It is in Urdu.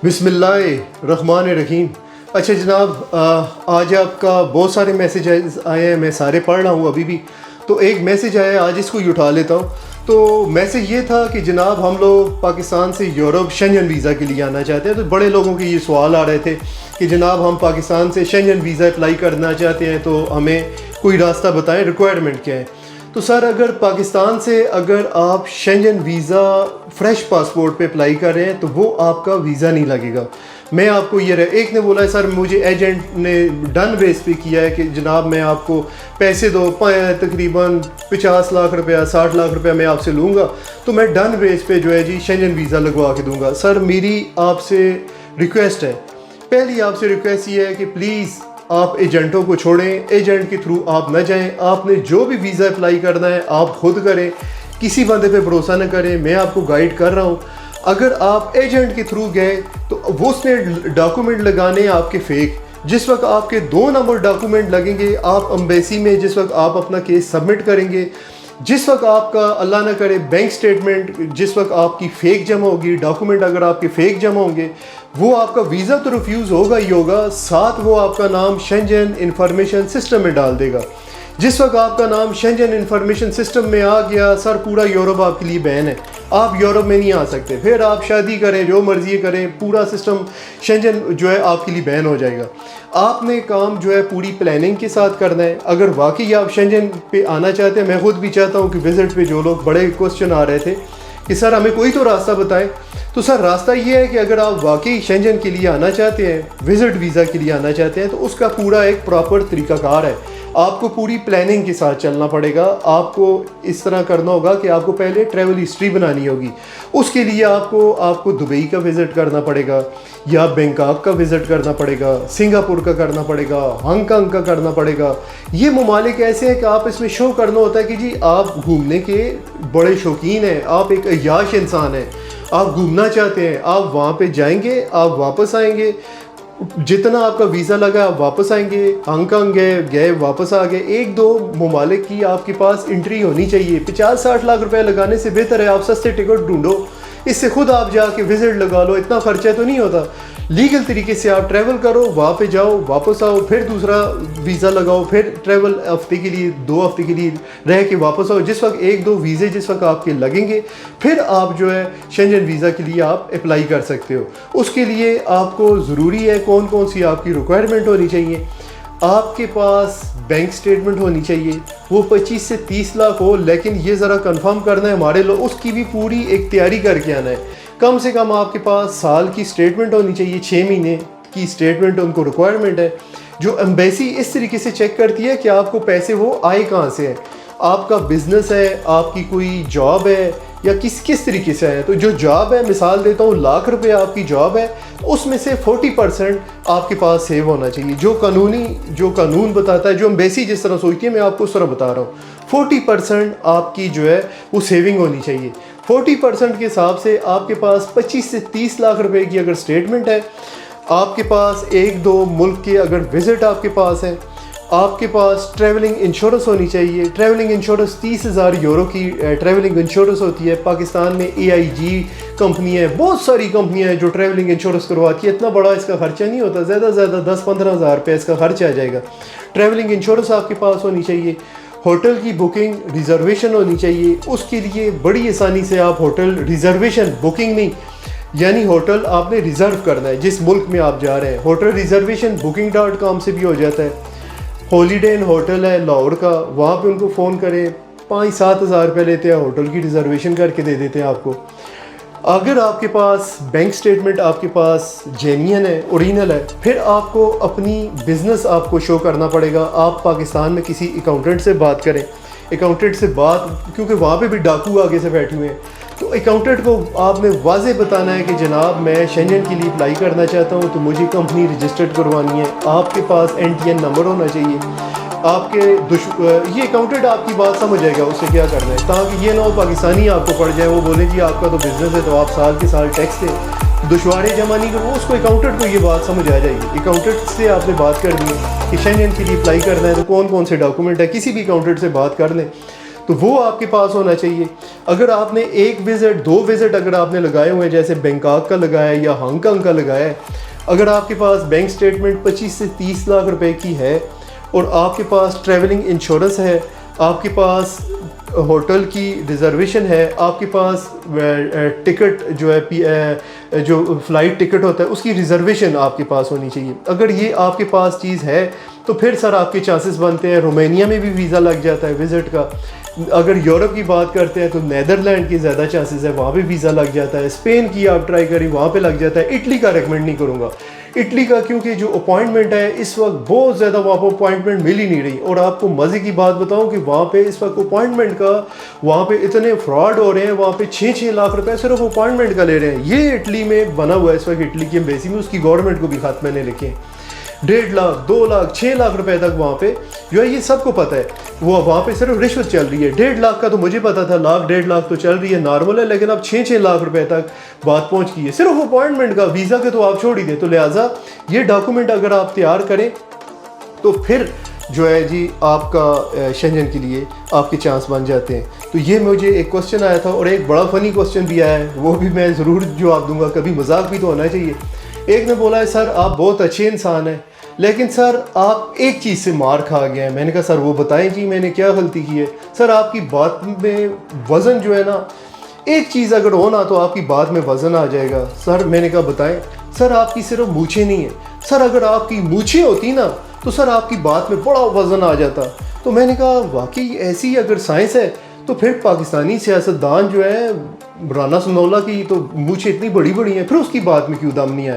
بسم اللہ الرحمن الرحیم. اچھا جناب، آج آپ کا بہت سارے میسیجز آئے ہیں، میں سارے پڑھ رہا ہوں ابھی بھی. تو ایک میسیج آیا ہے، آج اس کو ہی اٹھا لیتا ہوں. تو میسیج یہ تھا کہ جناب ہم لوگ پاکستان سے یورپ شنجن ویزا کے لیے آنا چاہتے ہیں. تو بڑے لوگوں کے یہ سوال آ رہے تھے کہ جناب ہم پاکستان سے شنجن ویزا اپلائی کرنا چاہتے ہیں تو ہمیں کوئی راستہ بتائیں، ریکوائرمنٹ کیا ہے. تو سر اگر پاکستان سے اگر آپ شنجن ویزا فریش پاسپورٹ پہ اپلائی کر رہے ہیں تو وہ آپ کا ویزا نہیں لگے گا. میں آپ کو یہ ایک نے بولا ہے سر مجھے ایجنٹ نے ڈن بیس پہ کیا ہے کہ جناب میں آپ کو پیسے دو، تقریباً 50 لاکھ روپیہ 60 لاکھ روپیہ میں آپ سے لوں گا تو میں ڈن بیس پہ جو ہے جی شنجن ویزا لگوا کے دوں گا. سر میری آپ سے ریکویسٹ ہے، پہلی آپ سے ریکویسٹ یہ ہے کہ پلیز آپ ایجنٹوں کو چھوڑیں، ایجنٹ کے تھرو آپ نہ جائیں. آپ نے جو بھی ویزا اپلائی کرنا ہے آپ خود کریں، کسی بندے پہ بھروسہ نہ کریں. میں آپ کو گائیڈ کر رہا ہوں. اگر آپ ایجنٹ کے تھرو گئے تو وہ اس نے ڈاکومنٹ لگانے آپ کے فیک. جس وقت آپ کے 2 نمبر ڈاکومنٹ لگیں گے، آپ امبیسی میں جس وقت آپ اپنا کیس سبمٹ کریں گے، جس وقت آپ کا اللہ نہ کرے بینک سٹیٹمنٹ جس وقت آپ کی فیک جمع ہوگی، ڈاکومنٹ اگر آپ کے فیک جمع ہوں گے، وہ آپ کا ویزا تو ریفیوز ہوگا ہی ہوگا، ساتھ وہ آپ کا نام شنجن انفارمیشن سسٹم میں ڈال دے گا. جس وقت آپ کا نام شنجن انفارمیشن سسٹم میں آ گیا، سر پورا یورپ آپ کے لیے بین ہے، آپ یورپ میں نہیں آ سکتے. پھر آپ شادی کریں، جو مرضی کریں، پورا سسٹم شنجن جو ہے آپ کے لیے بین ہو جائے گا. آپ نے کام جو ہے پوری پلاننگ کے ساتھ کرنا ہے. اگر واقعی آپ شنجن پہ آنا چاہتے ہیں، میں خود بھی چاہتا ہوں کہ وزٹ پہ جو لوگ بڑے کوسچن آ رہے تھے کہ سر ہمیں کوئی تو راستہ بتائیں. تو سر راستہ یہ ہے کہ اگر آپ واقعی شنجن کے لیے آنا چاہتے ہیں، وزٹ ویزا کے لیے آنا چاہتے ہیں، تو اس کا پورا ایک پراپر طریقہ کار ہے. آپ کو پوری پلاننگ کے ساتھ چلنا پڑے گا. آپ کو اس طرح کرنا ہوگا کہ آپ کو پہلے ٹریول ہسٹری بنانی ہوگی. اس کے لیے آپ کو دبئی کا وزٹ کرنا پڑے گا، یا بینکاک کا وزٹ کرنا پڑے گا، سنگاپور کا کرنا پڑے گا، ہانگ کانگ کا کرنا پڑے گا. یہ ممالک ایسے ہیں کہ آپ اس میں شو کرنا ہوتا ہے کہ جی آپ گھومنے کے بڑے شوقین ہیں، آپ ایک عیاش انسان ہیں، آپ گھومنا چاہتے ہیں. آپ وہاں پہ جائیں گے، آپ واپس آئیں گے، جتنا آپ کا ویزا لگا آپ واپس آئیں گے. ہانگ کانگ گئے واپس آ گئے. 1-2 ممالک کی آپ کے پاس انٹری ہونی چاہیے. 50-60 لاکھ روپے لگانے سے بہتر ہے آپ سستے ٹکٹ ڈھونڈو، اس سے خود آپ جا کے وزٹ لگا لو. اتنا خرچہ تو نہیں ہوتا. لیگل طریقے سے آپ ٹریول کرو، وہاں پہ جاؤ، واپس آؤ، پھر دوسرا ویزا لگاؤ، پھر ٹریول ہفتے کے لیے 2 ہفتے کے لیے رہ کے واپس آؤ. جس وقت 1-2 ویزے جس وقت آپ کے لگیں گے، پھر آپ جو ہے شنجن ویزا کے لیے آپ اپلائی کر سکتے ہو. اس کے لیے آپ کو ضروری ہے کون سی آپ کی ریکوائرمنٹ ہونی چاہیے. آپ کے پاس بینک سٹیٹمنٹ ہونی چاہیے، وہ 25 سے 30 لاکھ ہو، لیکن یہ ذرا کنفرم کرنا ہے ہمارے لوگ، اس کی بھی پوری ایک تیاری کر کے آنا ہے. کم سے کم آپ کے پاس سال کی سٹیٹمنٹ ہونی چاہیے، 6 مہینے کی سٹیٹمنٹ ان کو ریکوائرمنٹ ہے. جو ایمبیسی اس طریقے سے چیک کرتی ہے کہ آپ کو پیسے وہ آئے کہاں سے ہیں. آپ کا بزنس ہے، آپ کی کوئی جاب ہے، یا کس طریقے سے ہے. تو جو جاب ہے، مثال دیتا ہوں، لاکھ روپے آپ کی جاب ہے، اس میں سے 40% آپ کے پاس سیو ہونا چاہیے. جو قانون بتاتا ہے، جو ایمبیسی جس طرح سوچتی ہے، میں آپ کو اس طرح بتا رہا ہوں. 40% آپ کی جو ہے وہ سیونگ ہونی چاہیے. 40% کے حساب سے آپ کے پاس 25 سے 30 لاکھ روپے کی اگر سٹیٹمنٹ ہے، آپ کے پاس 1-2 ملک کے اگر وزٹ آپ کے پاس ہے، آپ کے پاس ٹریولنگ انشورنس ہونی چاہیے. ٹریولنگ انشورنس 30,000 یورو کی ٹریولنگ انشورنس ہوتی ہے. پاکستان میں AIG کمپنی ہے، بہت ساری کمپنیاں ہیں جو ٹریولنگ انشورنس کرواتی ہے. اتنا بڑا اس کا خرچہ نہیں ہوتا، زیادہ سے زیادہ 10-15 ہزار روپے اس کا خرچ آ جائے گا. ٹریولنگ انشورنس آپ کے پاس ہونی چاہیے. ہوٹل کی بکنگ ریزرویشن ہونی چاہیے. اس کے لیے بڑی آسانی سے آپ ہوٹل ریزرویشن، بکنگ نہیں، یعنی ہوٹل آپ نے ریزرو کرنا ہے جس ملک میں آپ جا رہے ہیں. ہوٹل ریزرویشن booking.com سے بھی ہو جاتا ہے. ہالیڈے ان ہوٹل ہے لاہور کا، وہاں پہ ان کو فون کریں، 5-7 ہزار روپے لیتے ہیں، ہوٹل کی ریزرویشن کر کے دے دیتے ہیں آپ کو. اگر آپ کے پاس بینک سٹیٹمنٹ آپ کے پاس جینین ہے، اوریجنل ہے، پھر آپ کو اپنی بزنس آپ کو شو کرنا پڑے گا. آپ پاکستان میں کسی اکاؤنٹنٹ سے بات کریں، اکاؤنٹنٹ سے کیونکہ وہاں پہ بھی ڈاکو آگے سے بیٹھے ہوئے ہیں، تو اکاؤنٹنٹ کو آپ نے واضح بتانا ہے کہ جناب میں شنجن کے لیے اپلائی کرنا چاہتا ہوں تو مجھے کمپنی رجسٹرڈ کروانی ہے. آپ کے پاس NTN نمبر ہونا چاہیے. آپ کے یہ اکاؤنٹنٹ آپ کی بات سمجھ جائے گا اس سے کیا کرنا ہے، تاکہ یہ نہ ہو پاکستانی آپ کو پڑ جائے، وہ بولیں جی آپ کا تو بزنس ہے تو آپ سال کے سال ٹیکس دیں، دشواریں جمع نہیں کرو. اس کو اکاؤنٹنٹ کو یہ بات سمجھ آ جائے گی. اکاؤنٹنٹ سے آپ نے بات کرنی ہے کہ شنجن کے لیے اپلائی کرنا ہے تو کون سے ڈاکومنٹ ہے، کسی بھی اکاؤنٹنٹ سے بات کر لیں. تو وہ آپ کے پاس ہونا چاہیے. اگر آپ نے ایک وزٹ 2 وزٹ اگر آپ نے لگائے ہوئے ہیں جیسے بینکاک کا لگایا ہے یا ہانگ کانگ کا لگایا ہے, اگر آپ کے پاس بینک سٹیٹمنٹ 25 سے 30 لاکھ روپے کی ہے اور آپ کے پاس ٹریولنگ انشورنس ہے, آپ کے پاس ہوٹل کی ریزرویشن ہے, آپ کے پاس ٹکٹ جو ہے جو فلائٹ ٹکٹ ہوتا ہے اس کی ریزرویشن آپ کے پاس ہونی چاہیے. اگر یہ آپ کے پاس چیز ہے تو پھر سر آپ کے چانسز بنتے ہیں. رومینیا میں بھی ویزا لگ جاتا ہے وزٹ کا. اگر یورپ کی بات کرتے ہیں تو نیدرلینڈ کی زیادہ چانسز ہے, وہاں پہ ویزا لگ جاتا ہے. اسپین کی آپ ٹرائی کریں, وہاں پہ لگ جاتا ہے. اٹلی کا ریکمنڈ نہیں کروں گا, اٹلی کا کیونکہ جو اپوائنٹمنٹ ہے اس وقت بہت زیادہ وہاں پہ اپوائنٹمنٹ مل ہی نہیں رہی. اور آپ کو مزے کی بات بتاؤں کہ وہاں پہ اس وقت اپوائنٹمنٹ کا وہاں پہ اتنے فراڈ ہو رہے ہیں, وہاں پہ 6 لاکھ روپے صرف اپوائنٹمنٹ کا لے رہے ہیں. یہ اٹلی میں بنا ہوا ہے اس وقت, اٹلی کی ایمبیسی میں, اس کی گورنمنٹ کو بھی خط میں نے لکھے ہیں. 1.5 لاکھ 2 لاکھ 6 لاکھ روپے تک وہاں پہ جو ہے یہ سب کو پتہ ہے. وہ وہاں پہ صرف رشوت چل رہی ہے. 1.5 لاکھ کا تو مجھے پتا تھا, 1.5 لاکھ تو چل رہی ہے نارمل ہے, لیکن اب 6 لاکھ روپے تک بات پہنچ گئی ہے صرف اپوائنٹمنٹ کا. ویزا کے تو آپ چھوڑ ہی دیں. تو لہٰذا یہ ڈاکومنٹ اگر آپ تیار کریں تو پھر جو ہے جی آپ کا شنجن کے لیے آپ کے چانس بن جاتے ہیں. تو یہ مجھے ایک کوسچن آیا تھا اور ایک بڑا فنی کوسچن بھی آیا ہے, وہ بھی میں ضرور جواب دوں گا. کبھی مذاق بھی تو ہونا چاہیے. ایک نے بولا ہے سر آپ بہت اچھے انسان ہیں لیکن سر آپ ایک چیز سے مار کھا گئے ہیں. میں نے کہا سر وہ بتائیں جی میں نے کیا غلطی کی ہے. سر آپ کی بات میں وزن جو ہے نا, ایک چیز اگر ہو نا تو آپ کی بات میں وزن آ جائے گا. سر میں نے کہا بتائیں. سر آپ کی صرف مونچھیں نہیں ہیں. سر اگر آپ کی مونچھیں ہوتی نا تو سر آپ کی بات میں بڑا وزن آ جاتا. تو میں نے کہا واقعی ایسی اگر سائنس ہے تو پھر پاکستانی سیاستدان جو ہے رانا ثناءاللہ کی تو مونچھیں اتنی بڑی بڑی ہیں, پھر اس کی بات میں کیوں دم نہیں آیا.